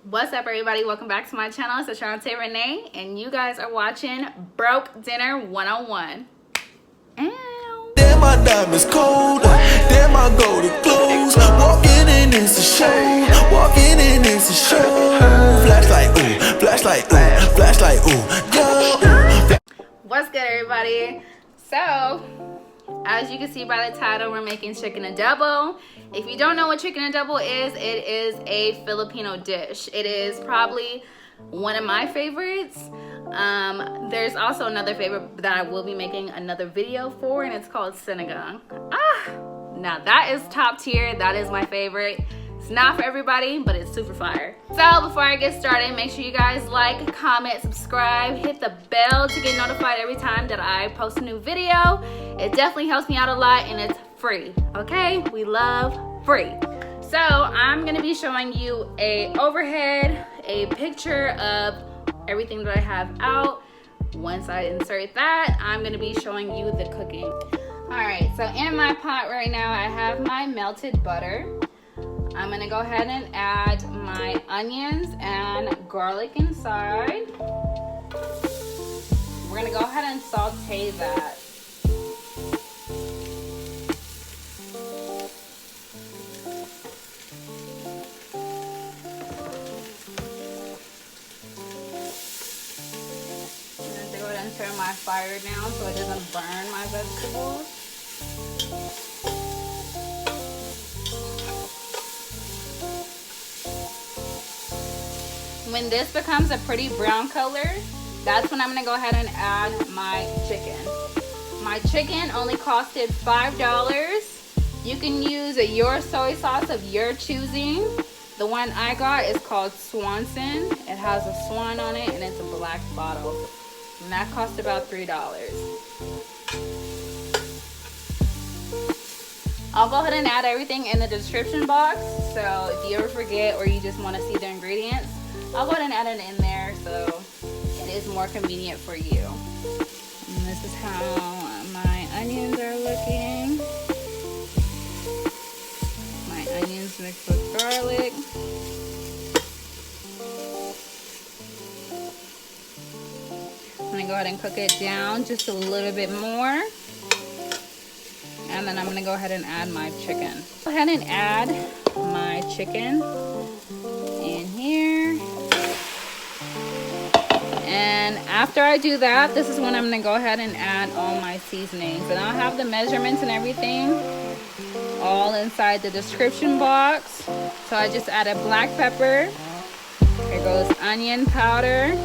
What's up, everybody? Welcome back to my channel. It's Ashante'Rene, and you guys are watching Broke Dinner 101. Ow. Damn, my diamonds cold. Damn, my golden clothes. Walking in, it's a show. Walking in, it's a show. Flashlight, ooh. Flashlight, ooh. Flashlight, ooh. Yeah. What's good, everybody? So, as you can see by the title, we're making chicken adobo. If you don't know what chicken adobo is, it is a Filipino dish. It is probably one of my favorites. There's also another favorite that I will be making another video for, and it's called sinigang. Now that is top tier. That is my favorite. It's not for everybody, but it's super fire. So before I get started, make sure you guys like, comment, subscribe, hit the bell to get notified every time that I post a new video. It definitely helps me out a lot, and it's free, okay? We love free. So I'm gonna be showing you a overhead, a picture of everything that I have out. Once I insert that, I'm gonna be showing you the cooking. All right, so in my pot right now, I have my melted butter. I'm gonna go ahead and add my onions and garlic inside. We're gonna go ahead and saute that. Turn my fire down so it doesn't burn my vegetables. When this becomes a pretty brown color, that's when I'm gonna go ahead and add my chicken. My chicken only costed $5. You can use your soy sauce of your choosing. The one I got is called Swanson. It has a swan on it and it's a black bottle. And that cost about $3. I'll go ahead and add everything in the description box. So if you ever forget or you just want to see the ingredients, I'll go ahead and add it in there so it is more convenient for you. And this is how my onions are looking. My onions mixed with garlic. I'm gonna go ahead and cook it down just a little bit more. And then I'm gonna go ahead and add my chicken. Go ahead and add my chicken in here. And after I do that, this is when I'm gonna go ahead and add all my seasonings. And I'll have the measurements and everything all inside the description box. So I just added black pepper. Here goes onion powder.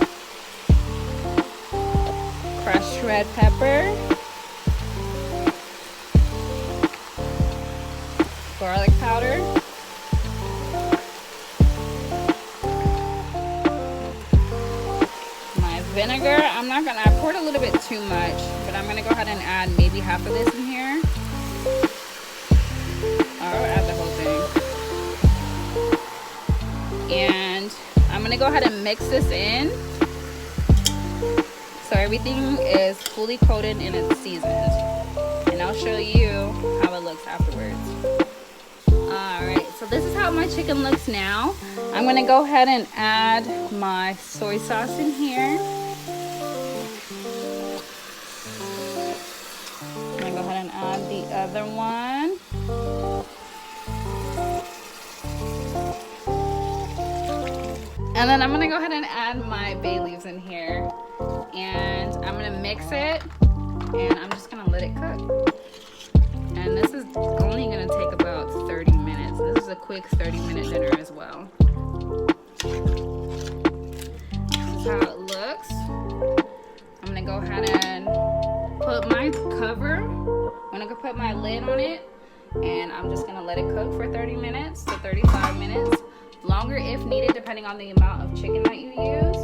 Crushed red pepper, garlic powder, my vinegar. I poured a little bit too much, but I'm gonna go ahead and add maybe half of this in here. I'll add the whole thing. And I'm gonna go ahead and mix this in. So everything is fully coated and it's seasoned. And I'll show you how it looks afterwards. Alright, so this is how my chicken looks now. I'm going to go ahead and add my soy sauce in here. I'm going to go ahead and add the other one. And then I'm going to go ahead and add my bay leaves in here. And I'm gonna mix it and I'm just gonna let it cook. And this is only gonna take about 30 minutes. This is a quick 30-minute dinner as well. This is how it looks. I'm gonna go ahead and put my cover. I'm gonna put my lid on it and I'm just gonna let it cook for 30 minutes to 35 minutes. Longer if needed, depending on the amount of chicken that you use.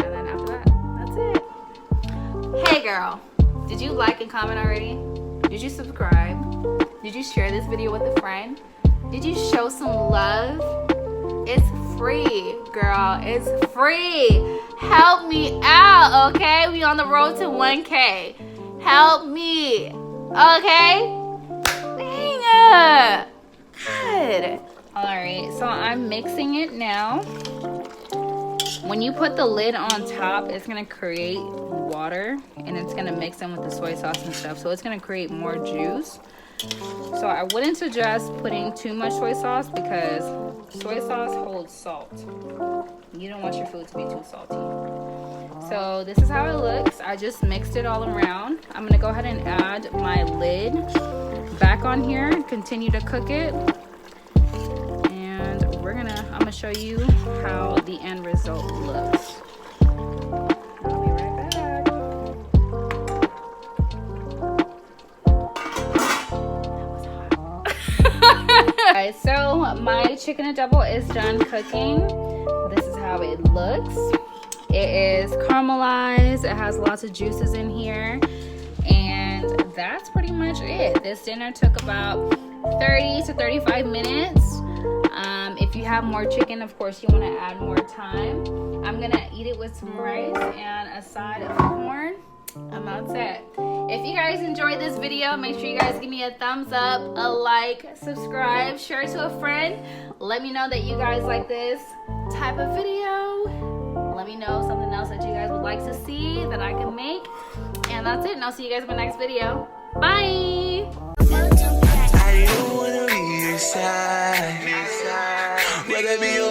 And then after that, that's it. Hey girl, did you like and comment already? Did you subscribe? Did you share this video with a friend? Did you show some love? It's free, girl. It's free. Help me out, okay? We on the road to 1K. Help me, okay? Dang it. Good. All right, so I'm mixing it now. When you put the lid on top, it's gonna create water and it's gonna mix in with the soy sauce and stuff. So it's gonna create more juice. So I wouldn't suggest putting too much soy sauce because soy sauce holds salt. You don't want your food to be too salty. So this is how it looks. I just mixed it all around. I'm gonna go ahead and add my lid back on here and continue to cook it. And I'm gonna show you how the end result looks. I'll be right back. Alright, so my chicken adobo is done cooking. This is how it looks. It is caramelized. It has lots of juices in here. And that's pretty much it. This dinner took about 30 to 35 minutes. If you have more chicken, of course, you want to add more time. I'm going to eat it with some rice and a side of corn. And that's it. If you guys enjoyed this video, make sure you guys give me a thumbs up, a like, subscribe, share it to a friend. Let me know that you guys like this type of video. Let me know something else that you guys would like to see that I can make. And that's it. And I'll see you guys in my next video. Bye. Whether it be